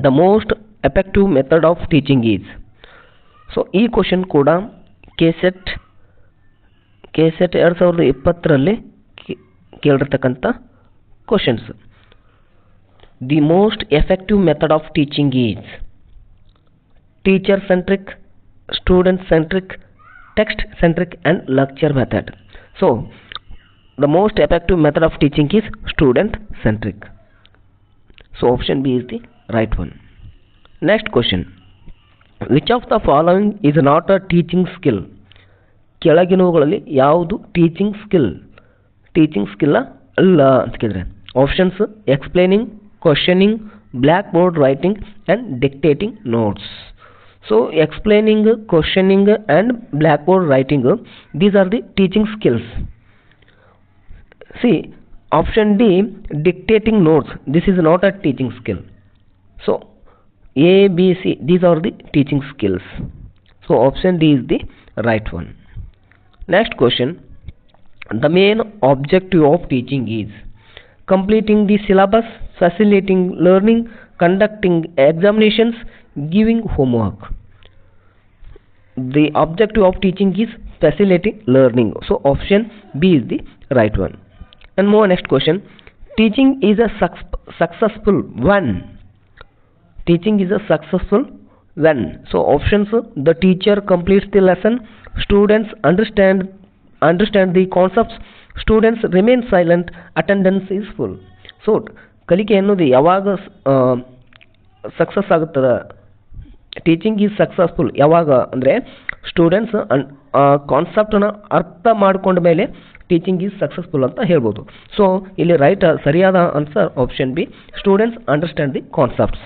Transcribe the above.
The most effective method of teaching is. So ಈ question ಕೂಡ KSET 2020 ಕೇಳಿರ್ತಕ್ಕಂಥ questions. The most effective method of teaching is teacher centric, student centric, text centric and lecture method. So the most effective method of teaching is student centric. So option B is the right one. Next question, which of the following is not a teaching skill? ಕೆಳಗಿನವುಗಳಲ್ಲಿ ಯಾವುದು teaching skill ಅಲ್ಲ ಅಂತ ಕೇಳಿದ್ರೆ options explaining, questioning, black board writing and dictating notes. So explaining, questioning and blackboard writing, these are the teaching skills. See, option D, dictating notes, this is not a teaching skill. So A, B, C, these are the teaching skills. So option D is the right one. Next question, the main objective of teaching is completing the syllabus, facilitating learning, conducting examinations, giving homework. The objective of teaching is facilitating learning. So option B is the right one. And more next question, teaching is a successful when. Teaching is a successful when. So options, the teacher completes the lesson, students understand the concepts, students remain silent, attendance is full. So ಕಲಿಕೆ ಅನ್ನೋದು ಯಾವಾಗ success ಆಗುತ್ತದೆ, teaching is successful ಯಾವಾಗ ಅಂದರೆ students ಕಾನ್ಸೆಪ್ಟನ್ನು ಅರ್ಥ ಮಾಡ್ಕೊಂಡ ಮೇಲೆ teaching is successful ಅಂತ ಹೇಳ್ಬೋದು. ಸೊ ಇಲ್ಲಿ ಸರಿಯಾದ answer option B, students understand the concepts.